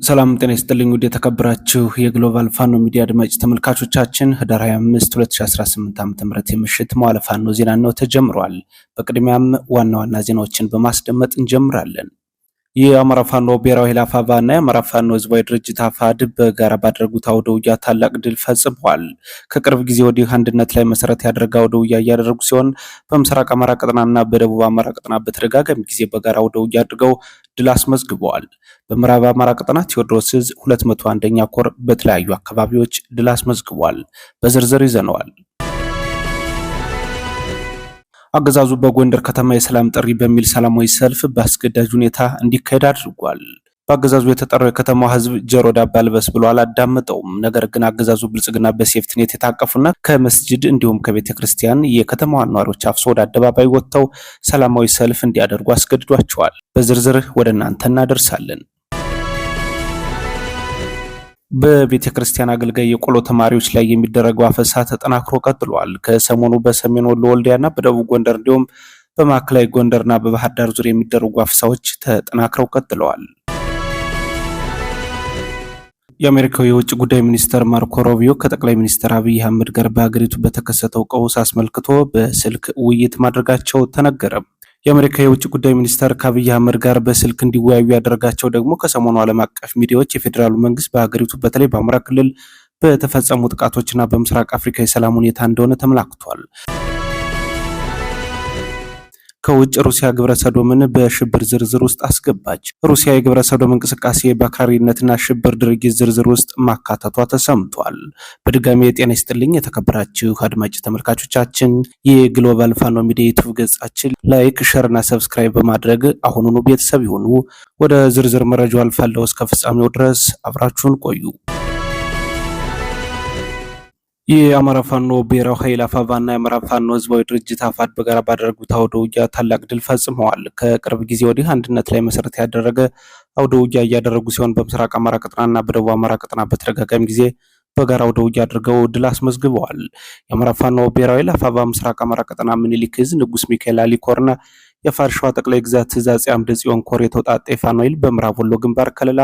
ሰላም ጤና ይስጥልኝ ውድ የተከበራችሁ የግሎባል ፋኖ ሚዲያ አድማጭ ተመልካቾቻችን ህዳር 25 2018 ዓ.ም የምሽት መዋለ ፋኖ ዜና ነው ተጀምሯል። በቅድሚያም ዋና ዋና ዜናዎችን በማስደመጥ እንጀምራለን። የአማራ ፋኖ ብሔራዊ ኃይል አፋባና የአማራ ፋኖ ህዝባዊ ድርጅት አፋድ በጋራ ባደረጉት አውደ ውጊያ ታላቅ ድል ፈጽመዋል። ከቅርብ ጊዜ ወዲህ አንድነት ላይ መሰረት ያደረገ አውደ ውጊያ እያደረጉ ሲሆን በምስራቅ አማራ ቀጠናና በደቡብ አማራ ቀጠና በተደጋጋሚ ጊዜ በጋራ አውደ ውጊያ አድርገው ድል አስመዝግበዋል። በምዕራብ አማራ ቀጠና ቴዎድሮስ ዕዝ 201ኛ ኮር በተለያዩ አካባቢዎች ድል አስመዝግቧል። በዝርዝር ይዘነዋል። አገዛዙ በጎንደር ከተማ የሰላም ጥሪ በሚል ሰላማዊ ሰልፍ በአስገዳጅ ሁኔታ እንዲካሄድ አድርጓል። በአገዛዙ የተጠራው የከተማው ህዝብ ጆሮ ዳባ ልበስ ብሎ አላዳመጠውም። ነገር ግን አገዛዙ ብልጽግና በሴፍትኔት የታቀፉና ከመስጂድ እንዲሁም ከቤተ ክርስቲያን የከተማዋን ነዋሪዎች አፍሶ ወደ አደባባይ ወጥተው ሰላማዊ ሰልፍ እንዲያደርጉ አስገድዷቸዋል። በዝርዝር ወደ እናንተ እናደርሳለን። በቤተ ክርስቲያን አገልጋይ የቆሎ ተማሪዎች ላይ የሚደረገው አፈሳ ተጠናክሮ ቀጥሏል። ከሰሞኑ በሰሜን ወሎ ወልዲያና በደቡብ ጎንደር እንዲሁም በማዕከላዊ ጎንደርና በባህር ዳር ዙሪያ የሚደረጉ አፈሳዎች ተጠናክረው ቀጥለዋል። የአሜሪካው የውጭ ጉዳይ ሚኒስተር ማርኮ ሩቢዮ ከጠቅላይ ሚኒስትር አብይ አህመድ ጋር በሀገሪቱ በተከሰተው ቀውስ አስመልክቶ በስልክ ውይይት ማድረጋቸው ተነገረ። የአሜሪካ የውጭ ጉዳይ ሚኒስተር ከአብይ አህመድ ጋር በስልክ እንዲወያዩ ያደረጋቸው ደግሞ ከሰሞኑ ዓለም አቀፍ ሚዲያዎች የፌዴራሉ መንግስት በሀገሪቱ በተለይ በአማራ ክልል በተፈጸሙ ጥቃቶችና በምስራቅ አፍሪካ የሰላም ሁኔታ እንደሆነ ተመላክቷል። ከውጭ ሩሲያ ግብረ ሰዶምን በሽብር ዝርዝር ውስጥ አስገባች። ሩሲያ የግብረ ሰዶም እንቅስቃሴ በአክራሪነትና ሽብር ድርጊት ዝርዝር ውስጥ ማካተቷ ተሰምቷል። በድጋሚ የጤና ይስጥልኝ የተከበራችሁ አድማጭ ተመልካቾቻችን የግሎባል ፋኖ ሚዲያ ዩቲዩብ ገጻችን ላይክ፣ ሸርና ሰብስክራይብ በማድረግ አሁኑኑ ቤተሰብ ይሁኑ። ወደ ዝርዝር መረጃው አልፋለሁ። እስከ ፍጻሜው ድረስ አብራችሁን ቆዩ። የአማራ ፋኖ ብሔራዊ ኃይል አፋባና የአማራ ፋኖ ህዝባዊ ድርጅት አፋድ በጋራ ባደረጉት አውደ ውጊያ ታላቅ ድል ፈጽመዋል። ከቅርብ ጊዜ ወዲህ አንድነት ላይ መሰረት ያደረገ አውደ ውጊያ እያደረጉ ሲሆን በምስራቅ አማራ ቀጠናና በደቡብ አማራ ቀጠና በተደጋጋሚ ጊዜ በጋራ አውደ ውጊያ አድርገው ድል አስመዝግበዋል። የአማራ ፋኖ ብሔራዊ ኃይል አፋባ ምስራቅ አማራ ቀጠና ምኒልክ ዕዝ ንጉስ ሚካኤል አሊኮርና የአፋር ሸዋ ጠቅላይ ግዛት እዝ አፄ አምደ ጽዮን ኮር የተውጣጣ የፋኖ ኃይል በምዕራብ ወሎ ግንባር ከለላ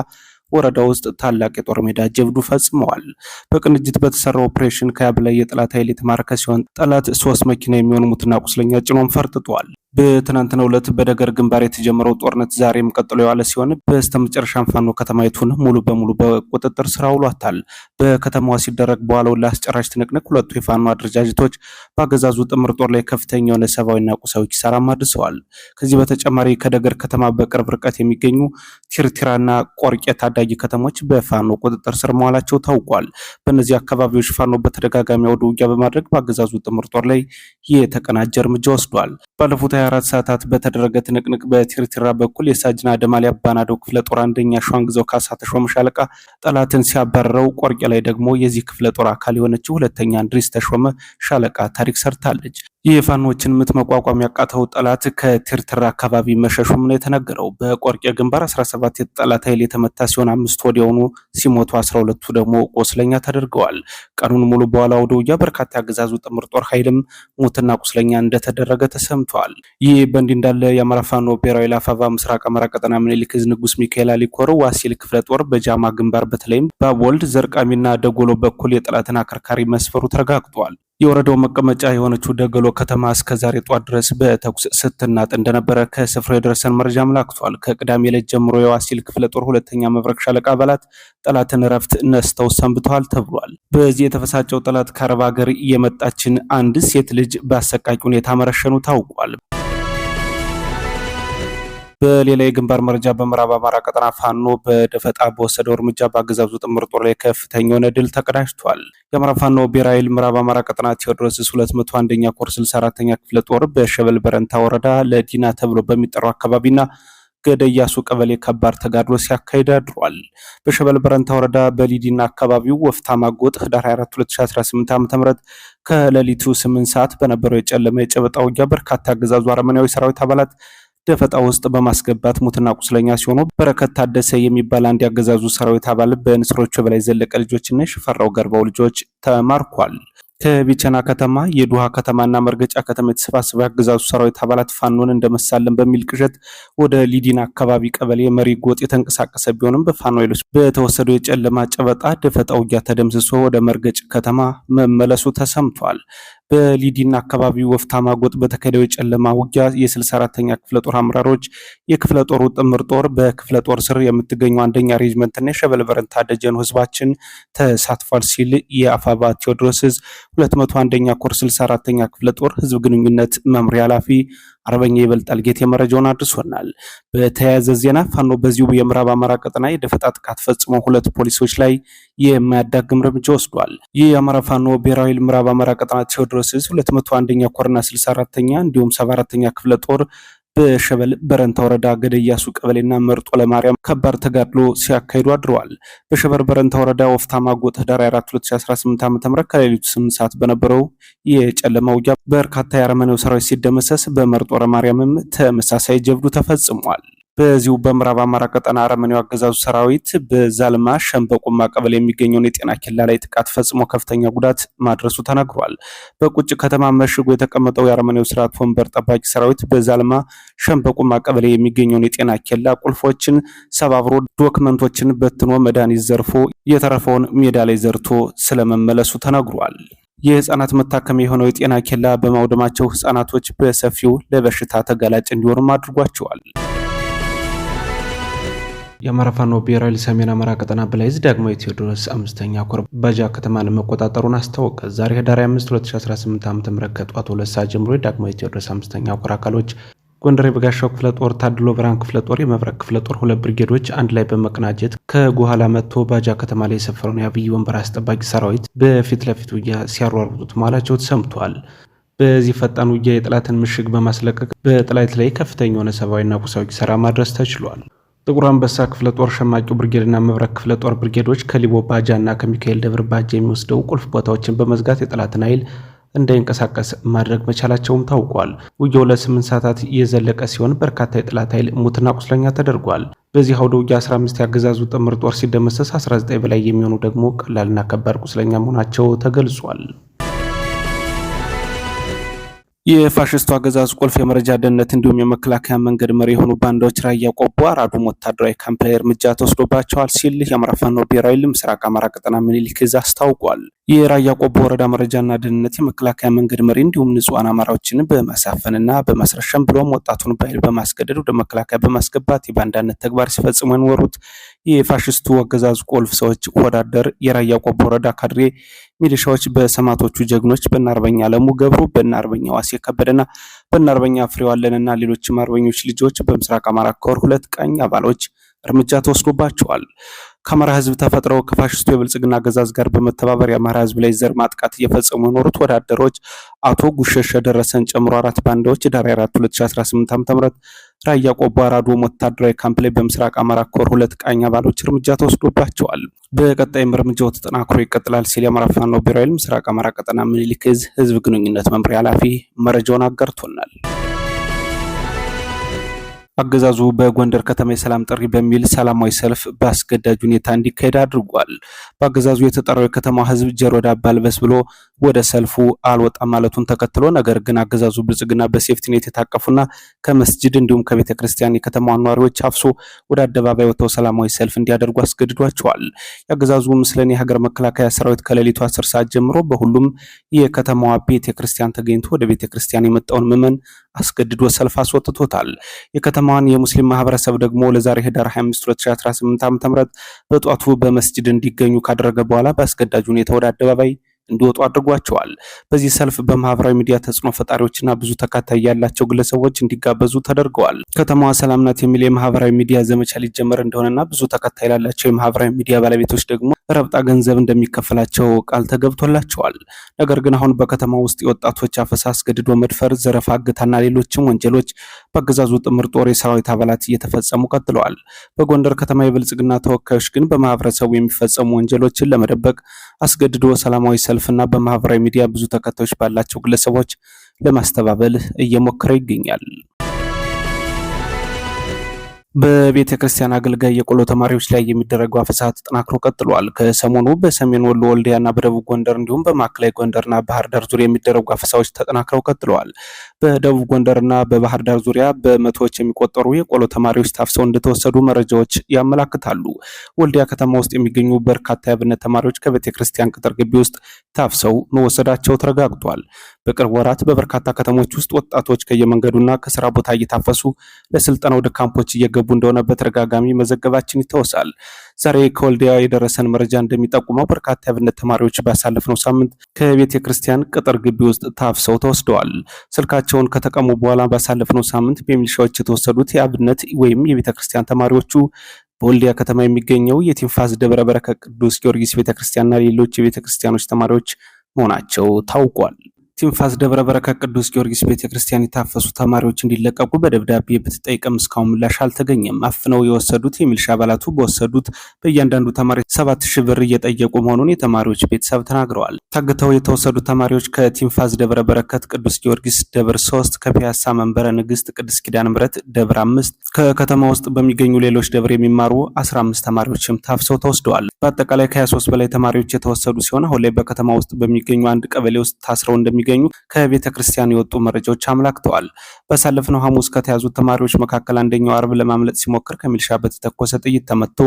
ወረዳ ውስጥ ታላቅ የጦር ሜዳ ጀብዱ ፈጽመዋል። በቅንጅት በተሰራው ኦፕሬሽን ከያብ ላይ የጠላት ኃይል የተማረከ ሲሆን ጠላት 3 መኪና የሚሆኑ ሙትና ቁስለኛ ጭኖም ፈርጥጧል። በትናንትናው ዕለት በደገር ግንባር የተጀመረው ጦርነት ዛሬም ቀጥሎ የዋለ ሲሆን በስተመጨረሻም ፋኖ ከተማይቱን ሙሉ በሙሉ በቁጥጥር ስር አውሏታል። በከተማዋ ሲደረግ በኋላው ለአስጨራሽ ትንቅንቅ ሁለቱ የፋኖ አደረጃጀቶች በአገዛዙ ጥምር ጦር ላይ ከፍተኛ የሆነ ሰብአዊና ቁሳዊ ኪሳራም አድርሰዋል። ከዚህ በተጨማሪ ከደገር ከተማ በቅርብ ርቀት የሚገኙ ቲርቲራና ቆርቄ ታዳጊ ከተሞች በፋኖ ቁጥጥር ስር መዋላቸው ታውቋል። በእነዚህ አካባቢዎች ፋኖ በተደጋጋሚ አውደ ውጊያ በማድረግ በአገዛዙ ጥምር ጦር ላይ የተቀናጀ እርምጃ ወስዷል። ባለፉት 24 ሰዓታት በተደረገ ትንቅንቅ በቲርቲራ በኩል የሳጅና ደማሊ አባናዶ ክፍለ ጦር አንደኛ ሸዋንግዛው ካሳ ተሾመ ሻለቃ ጠላትን ሲያባረረው፣ ቆርቄ ላይ ደግሞ የዚህ ክፍለ ጦር አካል የሆነችው ሁለተኛ እንድሪስ ተሾመ ሻለቃ ታሪክ ሰርታለች። ይህ የፋኖችን ምት መቋቋም ያቃተው ጠላት ከቲርቲራ አካባቢ መሸሹም ነው የተነገረው። በቆርቄ ግንባር 17 የጠላት ኃይል የተመታ ሲሆን 5 ወዲያውኑ ሲሞቱ 12ቱ ደግሞ ቁስለኛ ተደርገዋል። ቀኑን ሙሉ በኋላ አውደ ውጊያ በርካታ ያገዛዙ ጥምር ጦር ኃይልም ሙትና ቁስለኛ እንደተደረገ ተሰምቷል። ይህ በእንዲህ እንዳለ የአማራ ፋኖ ብሔራዊ አፋባ ምስራቅ አማራ ቀጠና ምኒልክ ዕዝ ንጉስ ሚካኤል አሊኮር ዋሲል ክፍለ ጦር በጃማ ግንባር በተለይም በአቦልድ ዘርቃሚና ደጎሎ በኩል የጠላትን አከርካሪ መስፈሩ ተረጋግጧል። የወረዳው መቀመጫ የሆነችው ደገሎ ከተማ እስከ ዛሬ ጧት ድረስ በተኩስ ስትናጥ እንደነበረ ከስፍራው የደረሰን መረጃ አመላክቷል። ከቅዳሜ ዕለት ጀምሮ የዋሲል ክፍለ ጦር ሁለተኛ መብረቅ ሻለቃ አባላት ጠላትን እረፍት ነስተው ሰንብተዋል ተብሏል። በዚህ የተፈሳጨው ጠላት ከአረብ ሀገር የመጣችን አንድ ሴት ልጅ በአሰቃቂ ሁኔታ መረሸኑ ታውቋል። በሌላ የግንባር መረጃ በምዕራብ አማራ ቀጠና ፋኖ በደፈጣ በወሰደው እርምጃ በአገዛዙ ጥምር ጦር ላይ ከፍተኛ የሆነ ድል ተቀዳጅቷል። የአማራ ፋኖ ብሔራዊ ኃይል ምዕራብ አማራ ቀጠና ቴዎድሮስ ዕዝ 201ኛ ኮር 64ኛ ክፍለ ጦር በሸበል በረንታ ወረዳ ለዲና ተብሎ በሚጠራው አካባቢና ገደያሱ ቀበሌ ከባድ ተጋድሎ ሲያካሂድ አድሯል። በሸበል በረንታ ወረዳ በሊዲና አካባቢው ወፍታ ማጎጥ ህዳር 24 2018 ዓ.ም ከሌሊቱ 8 ሰዓት በነበረው የጨለመ የጨበጣ ውጊያ በርካታ አገዛዙ አረመናዊ ሰራዊት አባላት ደፈጣ ውስጥ በማስገባት ሙትና ቁስለኛ ሲሆኑ በረከት ታደሰ የሚባል አንድ ያገዛዙ ሰራዊት አባል በንስሮቹ በላይ ዘለቀ ልጆችና ሽፈራው ገርባው ልጆች ተማርኳል። ከቢቸና ከተማ የዱሃ ከተማና መርገጫ ከተማ የተሰባሰበ የአገዛዙ ሰራዊት አባላት ፋኖን እንደመሳለን በሚል ቅዠት ወደ ሊዲና አካባቢ ቀበሌ መሪ ጎጥ የተንቀሳቀሰ ቢሆንም በፋኖ ኃይሎች በተወሰደው የጨለማ ጨበጣ ደፈጣ ውጊያ ተደምስሶ ወደ መርገጭ ከተማ መመለሱ ተሰምቷል። በሊዲና አካባቢ ወፍታ ማጎጥ በተካሄደው የጨለማ ውጊያ የ64ኛ ክፍለ ጦር አመራሮች የክፍለ ጦሩ ጥምር ጦር በክፍለ ጦር ስር የምትገኘው አንደኛ ሬጅመንትና የሸበል በረንታ ደጀኑ ህዝባችን ተሳትፏል ሲል የአፋባ ቴዎድሮስ ዕዝ 201ኛ ኮር 64ኛ ክፍለ ጦር ህዝብ ግንኙነት መምሪያ ኃላፊ አርበኛ ይበልጣል ጌቴ መረጃውን አድርሶናል። በተያያዘ ዜና ፋኖ በዚሁ የምዕራብ አማራ ቀጠና የደፈጣ ጥቃት ፈጽሞ 2 ፖሊሶች ላይ የማያዳግም እርምጃ ወስዷል። ይህ የአማራ ፋኖ ብሔራዊ ምዕራብ አማራ ቀጠና ቴዎድሮስ ዕዝ 201ኛ ኮርና 64ኛ እንዲሁም 74ኛ ክፍለ ጦር በሸበል በረንታ ወረዳ ገደያሱ ቀበሌና መርጦ ለማርያም ከባድ ተጋድሎ ሲያካሂዱ አድረዋል። በሸበል በረንታ ወረዳ ወፍታ ማጎጥ ህዳር 4 2018 ዓ.ም ከሌሊቱ 8 ሰዓት በነበረው የጨለማ ውጊያ በርካታ የአረመኔው ሰራዊት ሲደመሰስ በመርጦ ለማርያምም ተመሳሳይ ጀብዱ ተፈጽሟል። በዚሁ በምዕራብ አማራ ቀጠና አረመኔው አገዛዙ ሰራዊት በዛልማ ሸምበቆማ ቀበሌ የሚገኘውን የጤና ኬላ ላይ ጥቃት ፈጽሞ ከፍተኛ ጉዳት ማድረሱ ተነግሯል። በቁጭ ከተማ መሽጎ የተቀመጠው የአረመኔው ስርዓት ወንበር ጠባቂ ሰራዊት በዛልማ ሸምበቆማ ቀበሌ የሚገኘውን የጤና ኬላ ቁልፎችን ሰባብሮ ዶክመንቶችን በትኖ መድኃኒት ዘርፎ የተረፈውን ሜዳ ላይ ዘርቶ ስለመመለሱ ተነግሯል። የህፃናት መታከሚያ የሆነው የጤና ኬላ በማውደማቸው ህፃናቶች በሰፊው ለበሽታ ተጋላጭ እንዲሆኑም አድርጓቸዋል። የአማራ ፋኖ ብሔራዊ ሰሜን አማራ ቀጠና በላይ ዕዝ ዳግማዊ ቴዎድሮስ 5ኛ ኮር ባጃ ከተማን መቆጣጠሩን አስታወቀ። ዛሬ ህዳር 5 2018 ዓ.ም ከጠዋቱ 2 ሰዓት ጀምሮ የዳግማዊ ቴዎድሮስ 5ኛ ኮር አካሎች ጎንደር የበጋሻው ክፍለ ጦር፣ ታድሎ ብርሃን ክፍለ ጦር፣ የመብረቅ ክፍለ ጦር 2 ብርጌዶች አንድ ላይ በመቀናጀት ከጓኋላ መጥቶ ባጃ ከተማ ላይ የሰፈረውን የአብይ ወንበር አስጠባቂ ሰራዊት በፊት ለፊት ውጊያ ሲያሯሩጡት መዋላቸው ተሰምቷል። በዚህ ፈጣን ውጊያ የጠላትን ምሽግ በማስለቀቅ በጠላት ላይ ከፍተኛ የሆነ ሰብአዊና ቁሳዊ ኪሳራ ማድረስ ተችሏል። ጥቁር አንበሳ ክፍለ ጦር፣ ሸማቂው ብርጌድና መብረቅ ክፍለ ጦር ብርጌዶች ከሊቦ ባጃና ከሚካኤል ደብር ባጃ የሚወስደው ቁልፍ ቦታዎችን በመዝጋት የጠላትን ኃይል እንዳይንቀሳቀስ ማድረግ መቻላቸውም ታውቋል። ውጊያው ለ8 ሰዓታት የዘለቀ ሲሆን በርካታ የጠላት ኃይል ሙትና ቁስለኛ ተደርጓል። በዚህ አውደ ውጊያ 15 ያገዛዙ ጥምር ጦር ሲደመሰስ 19 በላይ የሚሆኑ ደግሞ ቀላልና ከባድ ቁስለኛ መሆናቸው ተገልጿል። የፋሽስቱ አገዛዝ ቁልፍ የመረጃ ደህንነት እንዲሁም የመከላከያ መንገድ መሪ የሆኑ ባንዳዎች ራያ ቆቦ አራዱም ወታደራዊ ካምፕ ላይ እርምጃ ተወስዶባቸዋል ሲል የአማራ ፋኖ ብሔራዊ ምስራቅ አማራ ቀጠና ምኒልክ ዕዝ አስታውቋል። የራያ ቆቦ ወረዳ መረጃና ደህንነት የመከላከያ መንገድ መሪ እንዲሁም ንጹሃን አማራዎችን በማሳፈንና በማስረሸም ብሎም ወጣቱን በኃይል በማስገደድ ወደ መከላከያ በማስገባት የባንዳነት ተግባር ሲፈጽሙ የኖሩት የፋሽስቱ አገዛዝ ቁልፍ ሰዎች ወዳደር የራያ ቆቦ ወረዳ ካድሬ ሚሊሻዎች በሰማዕቶቹ ጀግኖች በእነ አርበኛ አለሙ ገብሩ፣ በእነ አርበኛ ዋሴ ከበደና በእነ አርበኛ ፍሬው አለንና ሌሎችም አርበኞች ልጆች በምስራቅ አማራ ኮር 2 ቀኝ አባሎች እርምጃ ተወስዶባቸዋል። ከአማራ ህዝብ ተፈጥረው ከፋሽስቱ የብልጽግና አገዛዝ ጋር በመተባበር የአማራ ህዝብ ላይ ዘር ማጥቃት እየፈጸሙ የኖሩት ወዳደሮች አቶ ጉሸሸ ደረሰን ጨምሮ 4 ባንዳዎች ዳር 4 2018 ዓ.ም ራያ ቆቦ አራዶም ወታደራዊ ካምፕ ላይ በምስራቅ አማራ ኮር 2 ቃኝ አባሎች እርምጃ ተወስዶባቸዋል። በቀጣይም እርምጃው ተጠናክሮ ይቀጥላል ሲል የአማራ ፋኖ ብሔራዊ ምስራቅ አማራ ቀጠና ምኒልክ ዕዝ ህዝብ ግንኙነት መምሪያ ኃላፊ መረጃውን አጋርቶናል። አገዛዙ በጎንደር ከተማ የሰላም ጥሪ በሚል ሰላማዊ ሰልፍ በአስገዳጅ ሁኔታ እንዲካሄድ አድርጓል። በአገዛዙ የተጠራው የከተማው ህዝብ ጆሮ ዳባ ልበስ ብሎ ወደ ሰልፉ አልወጣም ማለቱን ተከትሎ ነገር ግን አገዛዙ ብልጽግና በሴፍቲኔት የታቀፉና ከመስጂድ እንዲሁም ከቤተ ክርስቲያን የከተማዋን ነዋሪዎች አፍሶ ወደ አደባባይ ወጥተው ሰላማዊ ሰልፍ እንዲያደርጉ አስገድዷቸዋል። የአገዛዙ ምስለኔ የሀገር መከላከያ ሰራዊት ከሌሊቱ 10 ሰዓት ጀምሮ በሁሉም የከተማዋ ቤተ ክርስቲያን ተገኝቶ ወደ ቤተ ክርስቲያን የመጣውን ምዕመን አስገድዶ ሰልፍ አስወጥቶታል። የከተማዋን የሙስሊም ማህበረሰብ ደግሞ ለዛሬ ህዳር 25 2018 ዓ.ም በጧቱ በመስጂድ እንዲገኙ ካደረገ በኋላ በአስገዳጅ ሁኔታ ወደ አደባባይ እንዲወጡ አድርጓቸዋል። በዚህ ሰልፍ በማህበራዊ ሚዲያ ተጽዕኖ ፈጣሪዎችና ብዙ ተከታይ ያላቸው ግለሰቦች እንዲጋበዙ ተደርገዋል። ከተማዋ ሰላም ናት የሚል የማህበራዊ ሚዲያ ዘመቻ ሊጀመር እንደሆነና ብዙ ተከታይ ያላቸው የማህበራዊ ሚዲያ ባለቤቶች ደግሞ ረብጣ ገንዘብ እንደሚከፈላቸው ቃል ተገብቶላቸዋል። ነገር ግን አሁን በከተማ ውስጥ የወጣቶች አፈሳ፣ አስገድዶ መድፈር፣ ዘረፋ፣ እገታና ሌሎችም ወንጀሎች በአገዛዙ ጥምር ጦር የሰራዊት አባላት እየተፈጸሙ ቀጥለዋል። በጎንደር ከተማ የብልጽግና ተወካዮች ግን በማህበረሰቡ የሚፈጸሙ ወንጀሎችን ለመደበቅ አስገድዶ ሰላማዊ ሰልፍና በማህበራዊ ሚዲያ ብዙ ተከታዮች ባላቸው ግለሰቦች ለማስተባበል እየሞከረ ይገኛል። በቤተ ክርስቲያን አገልጋይ የቆሎ ተማሪዎች ላይ የሚደረገው አፈሳ ተጠናክሮ ቀጥሏል። ከሰሞኑ በሰሜን ወሎ ወልዲያና በደቡብ ጎንደር እንዲሁም በማዕከላዊ ጎንደርና ባህር ዳር ዙሪያ የሚደረጉ አፈሳዎች ተጠናክረው ቀጥለዋል። በደቡብ ጎንደርና በባህር ዳር ዙሪያ በመቶዎች የሚቆጠሩ የቆሎ ተማሪዎች ታፍሰው እንደተወሰዱ መረጃዎች ያመላክታሉ። ወልዲያ ከተማ ውስጥ የሚገኙ በርካታ የአብነት ተማሪዎች ከቤተ ክርስቲያን ቅጥር ግቢ ውስጥ ታፍሰው መወሰዳቸው ተረጋግጧል። በቅርብ ወራት በበርካታ ከተሞች ውስጥ ወጣቶች ከየመንገዱና ከስራ ቦታ እየታፈሱ ለስልጠና ወደ ካምፖች እየገቡ እንደሆነ በተደጋጋሚ መዘገባችን ይታወሳል። ዛሬ ከወልዲያ የደረሰን መረጃ እንደሚጠቁመው በርካታ የአብነት ተማሪዎች ባሳለፍነው ሳምንት ከቤተ ክርስቲያን ቅጥር ግቢ ውስጥ ታፍሰው ተወስደዋል። ስልካቸውን ከተቀሙ በኋላ ባሳለፍነው ሳምንት በሚሊሻዎች የተወሰዱት የአብነት ወይም የቤተ ክርስቲያን ተማሪዎቹ በወልዲያ ከተማ የሚገኘው የቲንፋዝ ደብረ በረከት ቅዱስ ጊዮርጊስ ቤተክርስቲያንና ሌሎች የቤተክርስቲያኖች ተማሪዎች መሆናቸው ታውቋል። ቲንፋዝ ደብረ በረከት ቅዱስ ጊዮርጊስ ቤተክርስቲያን የታፈሱ ተማሪዎች እንዲለቀቁ በደብዳቤ ብትጠይቅም እስካሁን ምላሽ አልተገኘም። አፍነው የወሰዱት የሚሊሻ አባላቱ በወሰዱት በእያንዳንዱ ተማሪ 7000 ብር እየጠየቁ መሆኑን የተማሪዎች ቤተሰብ ተናግረዋል። ታግተው የተወሰዱ ተማሪዎች ከቲንፋዝ ደብረ በረከት ቅዱስ ጊዮርጊስ ደብር 3፣ ከፒያሳ መንበረ ንግስት ቅድስት ኪዳነ ምሕረት ደብር 5፣ ከከተማ ውስጥ በሚገኙ ሌሎች ደብር የሚማሩ 15 ተማሪዎችም ታፍሰው ተወስደዋል። በአጠቃላይ ከ23 በላይ ተማሪዎች የተወሰዱ ሲሆን አሁን ላይ በከተማ ውስጥ በሚገኙ አንድ ቀበሌ ውስጥ ታስረው እንደሚገኙ ከቤተ ክርስቲያን የወጡ መረጃዎች አመላክተዋል። ባሳለፍነው ሐሙስ ከተያዙት ተማሪዎች መካከል አንደኛው አርብ ለማምለጥ ሲሞክር ከሚሊሻ በተተኮሰ ጥይት ተመትቶ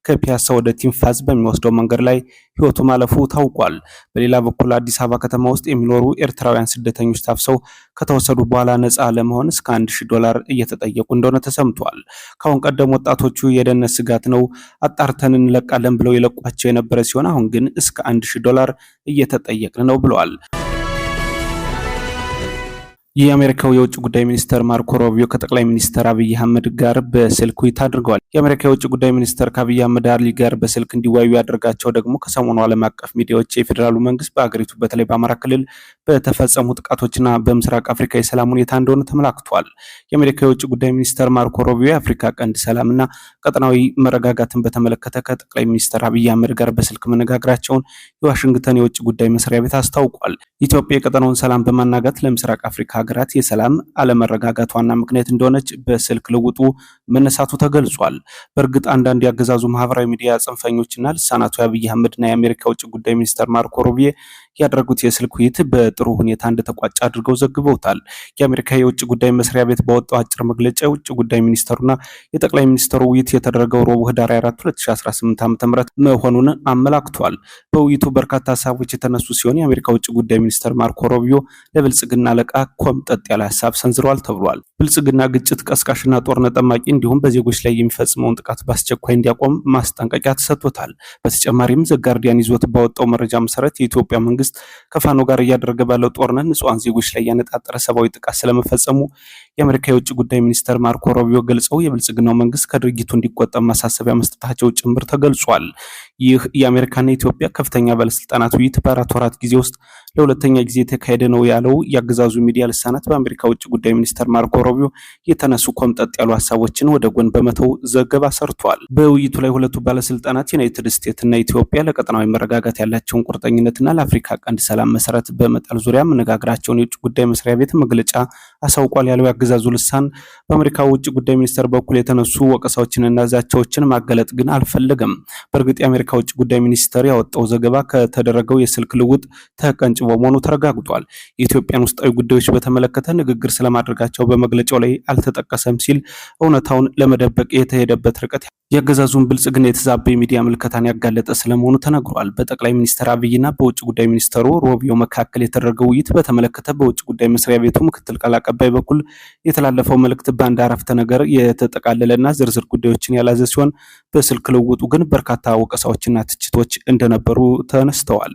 ከፒያሳ ወደ ቲንፋዝ በሚወስደው መንገድ ላይ ሕይወቱ ማለፉ ታውቋል። በሌላ በኩል አዲስ አበባ ከተማ ውስጥ የሚኖሩ ኤርትራውያን ስደተኞች ታፍሰው ከተወሰዱ በኋላ ነፃ ለመሆን እስከ $1000 እየተጠየቁ እንደሆነ ተሰምቷል። ካሁን ቀደም ወጣቶቹ የደህንነት ስጋት ነው አጣርተን እንለቃለን ብለው የለቋቸው የነበረ ሲሆን አሁን ግን እስከ $1000 እየተጠየቅን ነው ብለዋል። የአሜሪካው የውጭ ጉዳይ ሚኒስተር ማርኮ ሩቢዮ ከጠቅላይ ሚኒስተር አብይ አህመድ ጋር በስልክ ውይይት አድርገዋል። የአሜሪካ የውጭ ጉዳይ ሚኒስተር ከአብይ አህመድ አሊ ጋር በስልክ እንዲወያዩ ያደርጋቸው ደግሞ ከሰሞኑ ዓለም አቀፍ ሚዲያዎች የፌዴራሉ መንግስት በአገሪቱ በተለይ በአማራ ክልል በተፈጸሙ ጥቃቶችና በምስራቅ አፍሪካ የሰላም ሁኔታ እንደሆነ ተመላክቷል። የአሜሪካ የውጭ ጉዳይ ሚኒስተር ማርኮ ሩቢዮ የአፍሪካ ቀንድ ሰላምና ቀጠናዊ መረጋጋትን በተመለከተ ከጠቅላይ ሚኒስተር አብይ አህመድ ጋር በስልክ መነጋገራቸውን የዋሽንግተን የውጭ ጉዳይ መስሪያ ቤት አስታውቋል። ኢትዮጵያ የቀጠናውን ሰላም በማናጋት ለምስራቅ አፍሪካ ሀገራት የሰላም አለመረጋጋት ዋና ምክንያት እንደሆነች በስልክ ልውጡ መነሳቱ ተገልጿል። በእርግጥ አንዳንድ ያገዛዙ ማህበራዊ ሚዲያ ጽንፈኞችና ልሳናቱ የአብይ አህመድና የአሜሪካ ውጭ ጉዳይ ሚኒስተር ማርኮ ሩቢዮ ያደረጉት የስልክ ውይይት በጥሩ ሁኔታ እንደተቋጨ አድርገው ዘግበውታል። የአሜሪካ የውጭ ጉዳይ መስሪያ ቤት ባወጣው አጭር መግለጫ የውጭ ጉዳይ ሚኒስተሩና የጠቅላይ ሚኒስተሩ ውይይት የተደረገው ረቡዕ ህዳር 4 2018 ዓ.ም መሆኑን አመላክቷል። በውይይቱ በርካታ ሀሳቦች የተነሱ ሲሆን የአሜሪካ ውጭ ጉዳይ ሚኒስተር ማርኮ ሩቢዮ ለብልጽግና አለቃ ኮምጠጥ ያለ ሀሳብ ሰንዝረዋል ተብሏል። ብልጽግና ግጭት ቀስቃሽና ጦርነት ጠማቂ እንዲሁም በዜጎች ላይ የሚፈጽመውን ጥቃት በአስቸኳይ እንዲያቆም ማስጠንቀቂያ ተሰጥቶታል። በተጨማሪም ዘጋርዲያን ይዞት ባወጣው መረጃ መሰረት የኢትዮጵያ መንግስት ከፋኖ ጋር እያደረገ ባለው ጦርነት ንጹሃን ዜጎች ላይ ያነጣጠረ ሰብአዊ ጥቃት ስለመፈጸሙ የአሜሪካ የውጭ ጉዳይ ሚኒስተር ማርኮ ሩቢዮ ገልጸው የብልጽግናው መንግስት ከድርጊቱ እንዲቆጠብ ማሳሰቢያ መስጠታቸው ጭምር ተገልጿል። ይህ የአሜሪካና የኢትዮጵያ ከፍተኛ ባለስልጣናት ውይይት በ4 ወራት ጊዜ ውስጥ ለሁለተኛ ጊዜ የተካሄደ ነው ያለው የአገዛዙ ሚዲያ ልሳናት በአሜሪካ ውጭ ጉዳይ ሚኒስተር ማርኮ ሩቢዮ የተነሱ ኮምጠጥ ያሉ ሀሳቦችን ወደ ጎን በመተው ዘገባ ሰርቷል። በውይይቱ ላይ ሁለቱ ባለስልጣናት ዩናይትድ ስቴትስ እና ኢትዮጵያ ለቀጠናዊ መረጋጋት ያላቸውን ቁርጠኝነትና ለአፍሪካ ቀንድ ሰላም መሰረት በመጣል ዙሪያ መነጋገራቸውን የውጭ ጉዳይ መስሪያ ቤት መግለጫ አሳውቋል ያለው የአገዛዙ ልሳን በአሜሪካ ውጭ ጉዳይ ሚኒስተር በኩል የተነሱ ወቀሳዎችንና ዛቻዎችን ማገለጥ ግን አልፈለገም። በእርግጥ የአሜሪካ ውጭ ጉዳይ ሚኒስተር ያወጣው ዘገባ ከተደረገው የስልክ ልውውጥ ተቀንጭቦ መሆኑ ተረጋግጧል። የኢትዮጵያን ውስጣዊ ጉዳዮች በተመለከተ ንግግር ስለማድረጋቸው በመግለጫው ላይ አልተጠቀሰም ሲል እውነታውን ለመደበቅ የተሄደበት ርቀት የአገዛዙን ብልጽግና የተዛባ የሚዲያ ምልከታን ያጋለጠ ስለመሆኑ ተነግሯል። በጠቅላይ ሚኒስትር አብይና በውጭ ጉዳይ ሚኒስተሩ ሩቢዮ መካከል የተደረገው ውይይት በተመለከተ በውጭ ጉዳይ መስሪያ ቤቱ ምክትል ቃል አቀባይ በኩል የተላለፈው መልእክት በአንድ አረፍተ ነገር የተጠቃለለና ዝርዝር ጉዳዮችን ያላዘ ሲሆን በስልክ ልውውጡ ግን በርካታ ወቀሳዎችና ትችቶች እንደነበሩ ተነስተዋል።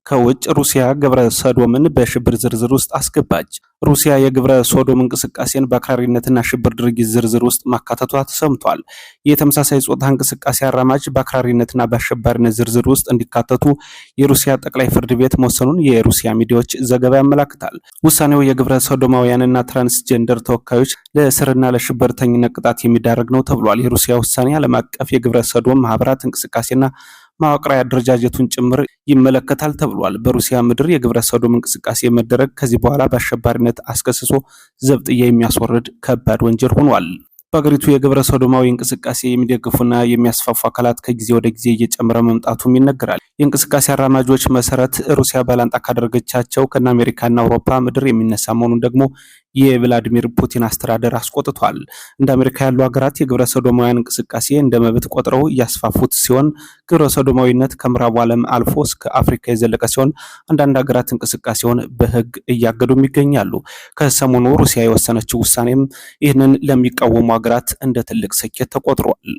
ከውጭ ሩሲያ ግብረ ሰዶምን በሽብር ዝርዝር ውስጥ አስገባች። ሩሲያ የግብረ ሶዶም እንቅስቃሴን በአክራሪነትና ሽብር ድርጊት ዝርዝር ውስጥ ማካተቷ ተሰምቷል። የተመሳሳይ ጾታ እንቅስቃሴ አራማጅ በአክራሪነትና በአሸባሪነት ዝርዝር ውስጥ እንዲካተቱ የሩሲያ ጠቅላይ ፍርድ ቤት መወሰኑን የሩሲያ ሚዲያዎች ዘገባ ያመላክታል። ውሳኔው የግብረ ሶዶማውያንና ትራንስጀንደር ተወካዮች ለእስርና ለሽብርተኝነት ቅጣት የሚዳረግ ነው ተብሏል። የሩሲያ ውሳኔ ዓለም አቀፍ የግብረ ሰዶም ማህበራት እንቅስቃሴና መዋቅራዊ አደረጃጀቱን ጭምር ይመለከታል ተብሏል። በሩሲያ ምድር የግብረ ሰዶም እንቅስቃሴ መደረግ ከዚህ በኋላ በአሸባሪነት አስከስሶ ዘብጥያ የሚያስወርድ ከባድ ወንጀል ሆኗል። በአገሪቱ የግብረ ሰዶማዊ እንቅስቃሴ የሚደግፉና የሚያስፋፉ አካላት ከጊዜ ወደ ጊዜ እየጨመረ መምጣቱም ይነገራል። የእንቅስቃሴ አራማጆች መሰረት ሩሲያ ባላንጣ ካደረገቻቸው ከነ አሜሪካና አውሮፓ ምድር የሚነሳ መሆኑን ደግሞ የቭላዲሚር ፑቲን አስተዳደር አስቆጥቷል። እንደ አሜሪካ ያሉ ሀገራት የግብረ ሰዶማውያን እንቅስቃሴ እንደ መብት ቆጥረው እያስፋፉት ሲሆን ግብረ ሰዶማዊነት ከምዕራቡ ዓለም አልፎ እስከ አፍሪካ የዘለቀ ሲሆን አንዳንድ ሀገራት እንቅስቃሴውን በሕግ እያገዱም ይገኛሉ። ከሰሞኑ ሩሲያ የወሰነችው ውሳኔም ይህንን ለሚቃወሙ ሀገራት እንደ ትልቅ ስኬት ተቆጥሯል።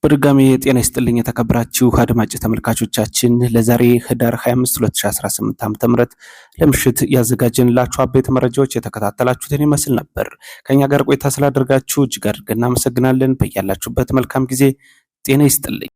በድጋሚ የጤና ይስጥልኝ የተከበራችሁ አድማጭ ተመልካቾቻችን ለዛሬ ህዳር 25 2018 ዓ.ም ለምሽት ያዘጋጀንላችሁ አበይት መረጃዎች የተከታተላችሁትን ይመስል ነበር። ከኛ ጋር ቆይታ ስላደረጋችሁ እጅግ አድርገን እናመሰግናለን። በያላችሁበት መልካም ጊዜ ጤና ይስጥልኝ።